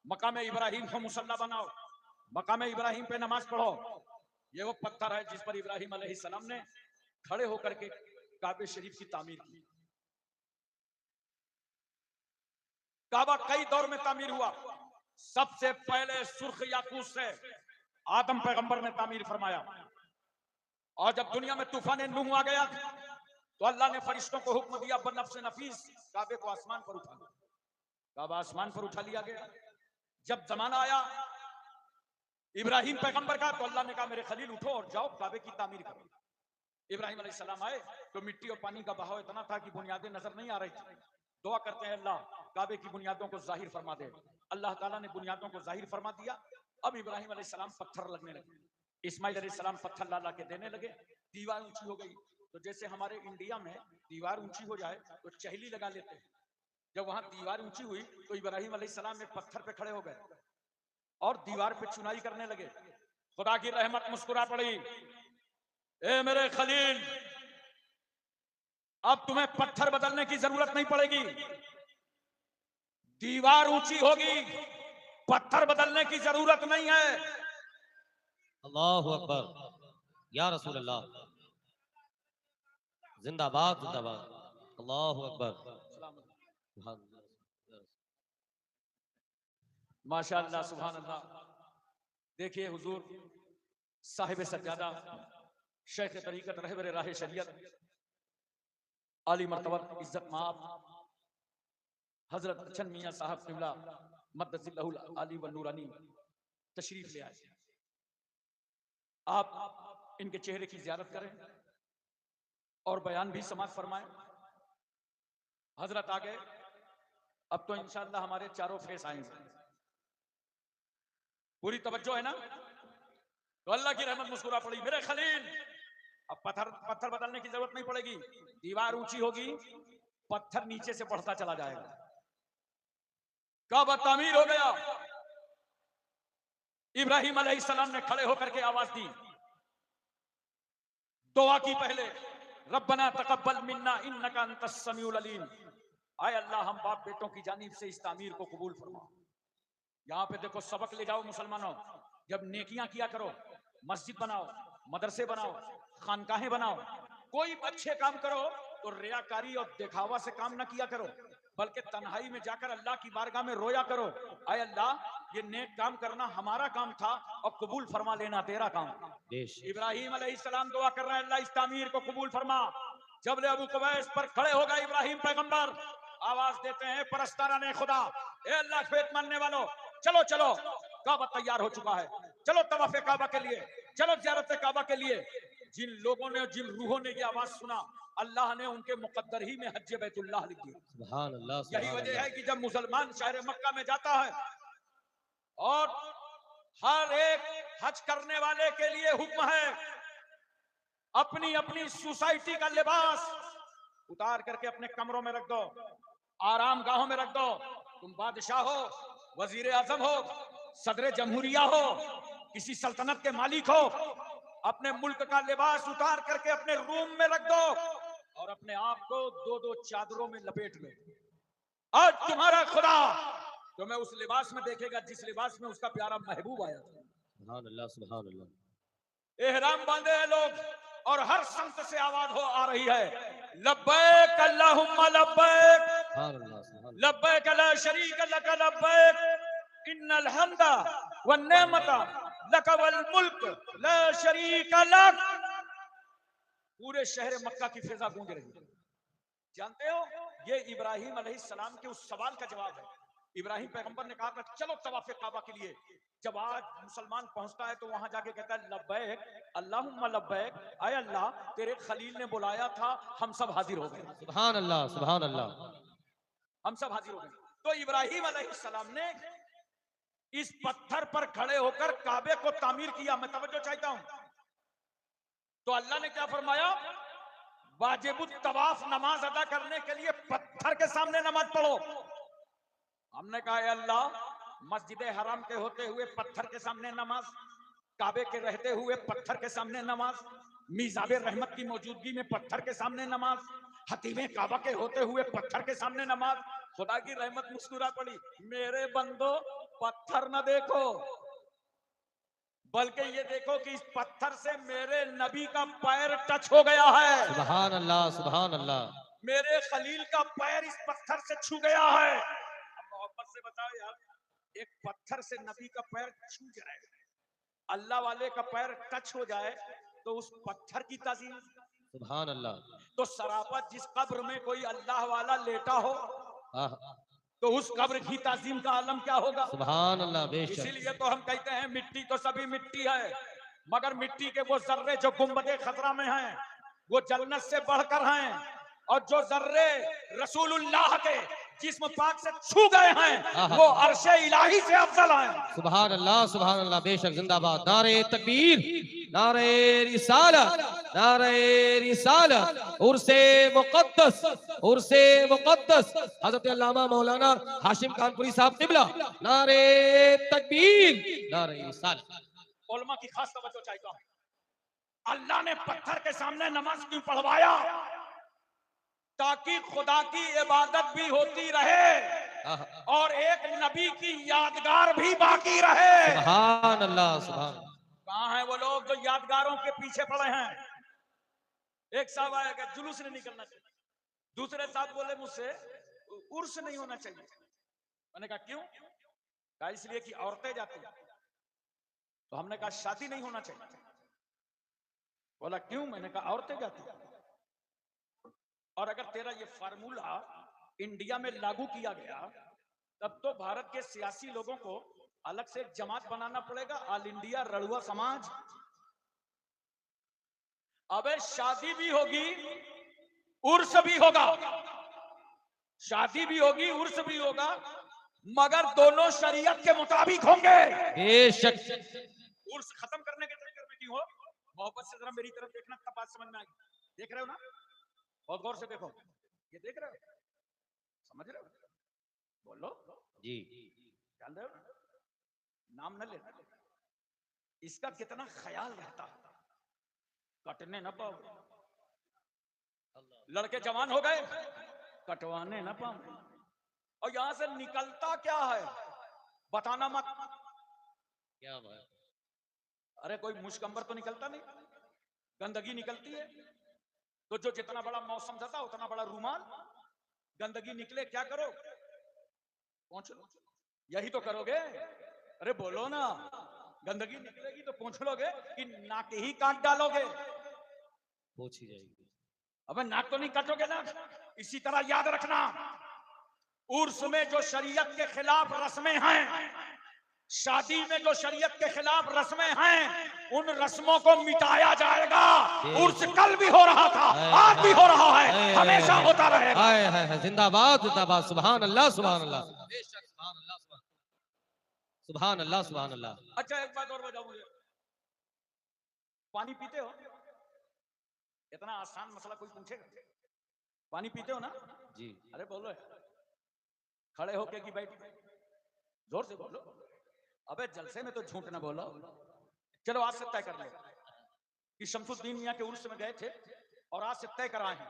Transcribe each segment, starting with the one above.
मकाम इब्राहिम को मुसल्ला बनाओ, मकाम इब्राहिम पे नमाज पढ़ो। ये वो पत्थर है जिस पर इब्राहिम अलैहिस्सलाम ने खड़े होकर के काबे शरीफ की तामीर की। काबा कई दौर में तामीर हुआ। सबसे पहले सुर्ख याकूत से आदम पैगंबर ने तामीर फरमाया, और जब दुनिया में तूफान नूह आ गया तो अल्लाह ने फरिश्तों को हुक्म दिया बनफ्स नफीस काबे को आसमान पर उठा लिया। काबा आसमान पर उठा लिया गया। जब जमाना आया इब्राहिम पैगंबर का तो अल्लाह ने कहा मेरे खलील उठो और जाओ काबे की तामीर करो। इब्राहिम अलैहिस्सलाम आए तो मिट्टी और पानी का बहाव इतना था कि बुनियादें नजर नहीं आ रही थी। दुआ करते हैं अल्लाह काबे की बुनियादों को जाहिर फरमा दे। अल्लाह ताला ने बुनियादों को जाहिर फरमा दिया। अब इब्राहिम अलैहिस्सलाम पत्थर लगने लगे, इस्माइल अलैहिस्सलाम पत्थर ला ला के देने लगे। दीवार ऊंची हो गई। तो जैसे हमारे इंडिया में दीवार ऊंची हो जाए तो चहली लगा लेते हैं, जब वहां दीवार ऊंची हुई तो इब्राहिम अलैहिस्सलाम एक पत्थर पे खड़े हो गए और दीवार पे चुनाई करने लगे। खुदा की रहमत मुस्कुरा पड़ी, ए मेरे खलील अब तुम्हें पत्थर बदलने की जरूरत नहीं पड़ेगी, दीवार ऊंची होगी, पत्थर बदलने की जरूरत नहीं है। अल्लाहु अकबर, या रसूल अल्लाह, जिंदाबाद जिंदाबाद, अल्लाहु अकबर। माशाअल्लाह सुभान अल्लाह। देखिए हुजूर साहिब सज्जादा शेख तरीकत रहबर राह शरीयत आली मर्तबत इज्जत माब हजरत अचन मियां साहब किबला मद्दसिल्लहुल आली व नूरानी तशरीफ ले आए। आप इनके चेहरे की ज़ियारत करें और बयान भी समाप्त फरमाएं। हजरत आ गए। अब तो इंशाअल्लाह हमारे चारों फेस आएंगे। पूरी तवज्जो है ना? तो अल्लाह की रहमत मुस्कुरा पड़ी, मेरे खलील अब पत्थर बदलने की जरूरत नहीं पड़ेगी, दीवार ऊंची होगी, पत्थर नीचे से बढ़ता चला जाएगा। काबा तामीर हो गया। इब्राहिम अलैहिस्सलाम ने खड़े होकर के आवाज दी, दुआ की पहले, रब्बना तकब्बल मिन्ना इन्नका अंतस समीउल अलीम। आए अल्लाह हम बाप बेटों की जानिब से इस तामीर को कबूल फरमा। यहाँ पे देखो सबक ले जाओ मुसलमानों, जब नेकियां किया करो, मस्जिद बनाओ, मदरसे बनाओ, खानकाहें बनाओ, कोई अच्छे काम करो तो रियाकारी और दिखावा से काम ना किया करो, बल्कि तन्हाई में जाकर अल्लाह की बारगाह में रोया करो, आए अल्लाह ये नेक काम करना हमारा काम था और कबूल फरमा लेना तेरा काम। इब्राहिम अलैहिस्सलाम दुआ कर रहे हैं, अल्लाह इस तामीर को कबूल फरमा। जब अबू कुवैस पर खड़े हो गए इब्राहिम पैगंबर, आवाज देते हैं परस्ताराने खुदा, ए अल्लाह के बेट मानने वालों, चलो चलो काबा तैयार हो चुका है, चलो तवाफ़े काबा के लिए, चलो ज़ियारत काबा के लिए। जिन लोगों ने, जिन रूहों ने ये आवाज सुना, अल्लाह ने उनके मुकद्दर ही में हज बैतुल्लाह लिख दिया। सुभान अल्लाह, यही सुभान वजह अल्लाह। है कि जब मुसलमान शहर मक्का में जाता है और हर एक हज करने वाले के लिए हुक्म है अपनी अपनी सोसाइटी का लिबास उतार करके अपने कमरों में रख दो, आराम गाहों में रख दो। तुम बादशाह हो, वजीर आजम हो, सदर जमहूरिया हो, किसी सल्तनत के मालिक हो, अपने मुल्क का लिबास उतार करके अपने रूम में रख दो और अपने आप को दो दो चादरों में लपेट लो। आज तुम्हारा खुदा तुम्हें उस लिबास में देखेगा जिस लिबास में उसका प्यारा महबूब आया था। सुभान अल्लाह, सुभान अल्लाह। एहराम बांधे हैं लोग और हर संत से आवाज हो आ रही है, लब्बैक अल्लाहुम्मा लब्बैक, लब्बैक ला शरीक लक लब्बैक, इन्नल हम्दा वन नेमता लक वल मुल्क ला शरीक लक। पूरे शहर मक्का की फिजा गूंज रही है। जानते हो ये इब्राहिम अलैहिस्सलाम के उस सवाल का जवाब है। इब्राहिम पैगंबर ने कहा था चलो तवाफ़े काबा के लिए। जब आज मुसलमान पहुंचता है तो वहां जाके कहता है लब्बैक अल्लाहुम्मा लब्बैक, आय अल्लाह तेरे खलील ने बुलाया था, हम सब हाजिर हो गए। सुभान अल्लाह, सुभान अल्लाह। हम सब हाजिर हो गए। तो इब्राहिम अलैहिस्सलाम ने इस पत्थर पर खड़े होकर काबे को तामीर किया। मैं तवज्जो चाहता हूं। तो अल्लाह ने क्या फरमाया, वाजिबुत तवाफ नमाज अदा करने के लिए पत्थर के सामने नमाज पढ़ो। हमने कहा अल्लाह मस्जिद हराम के होते हुए पत्थर के सामने नमाज, काबे के रहते हुए पत्थर के सामने नमाज, मीज़ाबे रहमत की मौजूदगी में पत्थर के सामने नमाज, हतीमे काबा के होते हुए पत्थर के सामने नमाज। खुदा की रहमत मुस्कुरा पड़ी, मेरे बंदो पत्थर न देखो, बल्कि ये देखो कि इस पत्थर से मेरे नबी का पैर टच हो गया है, सुभान अल्लाह, सुभान अल्लाह। मेरे खलील का पैर इस पत्थर से छू गया है। अब मोहब्बत से बताओ यार, एक पत्थर से नबी का पैर छू जाए, अल्लाह वाले का पैर टच हो जाए, तो उस पत्थर की ताजीम। सुभान अल्लाह। तो सरापा जिस कब्र में कोई अल्लाह वाला लेटा हो, आह, तो उस कब्र की ताजीम का आलम क्या होगा। सुभान अल्लाह, बेशक। इसीलिए तो हम कहते हैं मिट्टी तो सभी मिट्टी है, मगर मिट्टी के वो जर्रे जो गुंबदे खतरा में हैं, वो जन्नत से बढ़कर हैं, और जो जर्रे रसूलुल्लाह के जिस्म पाक से छू गए हैं, वो अर्शे इलाही से अफजल हैं। सुभान अल्लाह, बेशक। जिंदाबाद। नारे तकबीर, नारे रिसालत, नारे रिसालत। उर्से मुक़द्दस, उर्से मुक़द्दस हजरत अल्लामा मौलाना हाशिम कानपुरी साहब क़िबला। नारे तकबीर, नारे रिसालत। उलमा की खास तवज्जो चाहता हूं, अल्लाह ने पत्थर के सामने नमाज क्यों पढ़वाया, ताकि खुदा की इबादत भी होती रहे और एक नबी की यादगार भी बाकी रहे। सुभान अल्लाह, सुभान। कहां है वो लोग जो यादगारों के पीछे पड़े हैं। एक साहब आया कि जुलूस नहीं निकलना चाहिए, दूसरे साहब बोले मुझसे उर्स नहीं होना चाहिए। मैंने कहा क्यों? कहा इसलिए कि औरतें जाती हैं। तो हमने कहा शादी नहीं होना चाहिए। बोला क्यों? मैंने कहा औरतें जाती हैं। और अगर तेरा ये फार्मूला इंडिया में लागू किया गया, तब तो भारत के सियासी लोगों को अलग से एक जमात बनाना पड़ेगा, ऑल इंडिया रड़ुआ समाज। अबे शादी भी होगी, उर्स भी होगा, शादी भी होगी, उर्स भी होगा, मगर दोनों शरीयत के मुताबिक होंगे। बेशक। उर्स खत्म करने के चक्कर में क्यों हो? मोहब्बत से जरा मेरी तरफ देखना, तब बात समझ में आएगी। देख रहे हो ना? बहुत गौर से देखो, ये देख रहे हो, समझ रहे हो? बोलो जी। जान रहे हो? नाम न लेना, इसका कितना ख्याल रहता, कटने न पाओ। लड़के जवान हो गए, कटवाने न पाओ। और यहां से निकलता क्या है बताना मत। क्या बात। अरे कोई मुश्कंबर तो निकलता नहीं, गंदगी निकलती है। तो जो जितना बड़ा मौसम था उतना बड़ा रूमाल, गंदगी निकले क्या करो? पहुंच लो, यही तो करोगे। अरे बोलो ना, गंदगी निकलेगी तो पहुंच लोगे कि नाक ही काट डालोगे? पूछी जाएगी। अबे नाक तो नहीं काटोगे ना। इसी तरह याद रखना, उर्स में जो शरीयत के खिलाफ रस्में हैं, शादी में जो शरीयत के खिलाफ रस्में हैं, उन रस्मों को मिटाया जाएगा। उर्स कल भी हो रहा था, आज भी हो रहा है, हमेशा होता रहेगा। जिंदाबाद, जिंदाबाद। सुभान अल्लाह, सुभान अल्लाह, सुभान अल्लाह, सुभान अल्लाह। अच्छा एक बात और बताओ मुझे, पानी पीते हो? इतना आसान मसला कोई पूछेगा? पानी पीते हो ना? जी। अरे बोलो, खड़े होके कि बैठ? जोर से बोलो। अबे जलसे में तो झूठ ना बोलो। चलो आज से तय कर ले कि शमसुद्दीन मियां के उर्स में गए थे, और आज से तय कराए हैं,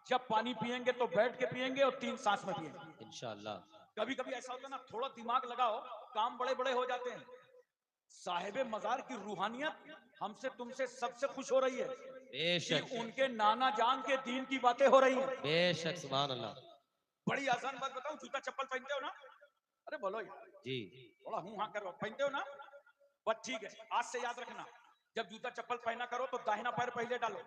जब पानी पिएंगे तो बैठ के पिएंगे और 3 सांस में पिएंगे इंशाअल्लाह। कभी कभी ऐसा होता है ना, थोड़ा दिमाग लगाओ, काम बड़े बड़े हो जाते हैं। साहिबे मजार की रूहानियत हमसे तुमसे सबसे खुश हो रही है कि उनके नाना जान के दीन की बातें हो रही हैं। बेशक, सुभान अल्लाह। बड़ी आसान बात बताऊं, जूता चप्पल पहनते हो ना? अरे बोलो यार जी। थोड़ा हूं हाँ करो, पहनते हो ना? बस ठीक है, आज से याद रखना, जब जूता चप्पल पहना करो तो दाहिना पैर पहले डालो,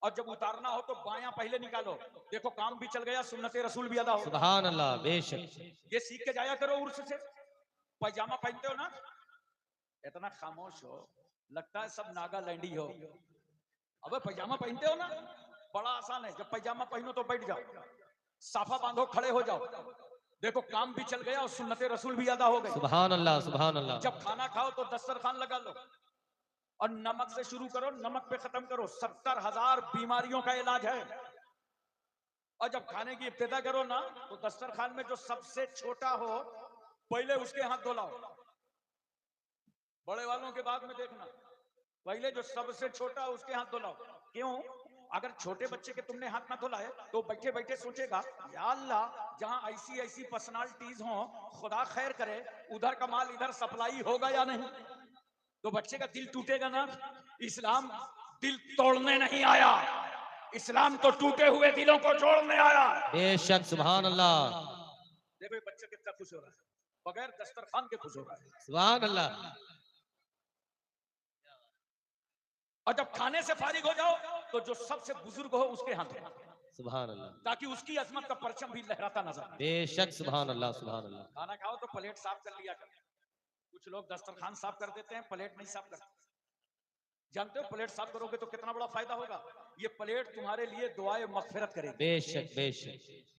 और जब उतारना हो तो बायां पहले निकालो। देखो काम भी चल गया, सुन्नते रसूल भी अदा हो। सुभान अल्लाह, बेशक। ये सीख के जाया करो उर्स से। पैजामा पहनते हो ना? इतना खामोश हो, लगता है सब नागालैंडी हो। अबे पैजामा पहनते हो ना? बड़ा आसान है, जब पैजामा पहनो तो बैठ जाओ, साफा बांधो, खड़े हो जाओ। देखो काम भी चल गया और सुन्नते रसूल भी अदा हो गई। सुभान अल्लाह, सुभान अल्लाह। जब खाना खाओ तो दस्तरखान लगा लो, और नमक से शुरू करो, नमक पे खत्म करो। 70,000 बीमारियों का इलाज है। और जब खाने की इब्तिदा करो ना, तो दस्तरखान में जो सबसे छोटा हो पहले उसके हाथ धुलाओ। बड़े वालों के बाद में देखना, पहले जो सबसे छोटा उसके हाथ धुलाओ। क्यों? अगर छोटे बच्चे के तुमने हाथ ना धुलाए तो बैठे बैठे सोचेगा, या अल्लाह, जहां ऐसी ऐसी पर्सनालिटीज हो, खुदा खैर करे, उधर का माल इधर सप्लाई होगा या नहीं? तो बच्चे का दिल टूटेगा ना। इस्लाम दिल तोड़ने नहीं आया, इस्लाम तो टूटे हुए दिलों को जोड़ने आया। बेशक सुभान अल्लाह देखो ये बच्चा कितना खुश हो रहा है, बगैर दस्तरखान के खुश हो रहा है। सुभान अल्लाह और जब खाने से फारिग हो जाओ तो जो सबसे बुजुर्ग हो उसके हाथ में, सुभान अल्लाह ताकि उसकी अजमत का परचम भी लहराता नजर आए। बेशक सुभान अल्लाह सुभान अल्लाह खाना खाओ तो प्लेट साफ कर लिया कर। कुछ लोग दस्तरखान साफ कर देते हैं, प्लेट नहीं साफ करते। जानते हो प्लेट साफ करोगे तो कितना बड़ा फायदा होगा? ये प्लेट तुम्हारे लिए दुआए मगफिरत करेगी। बेशक बेशक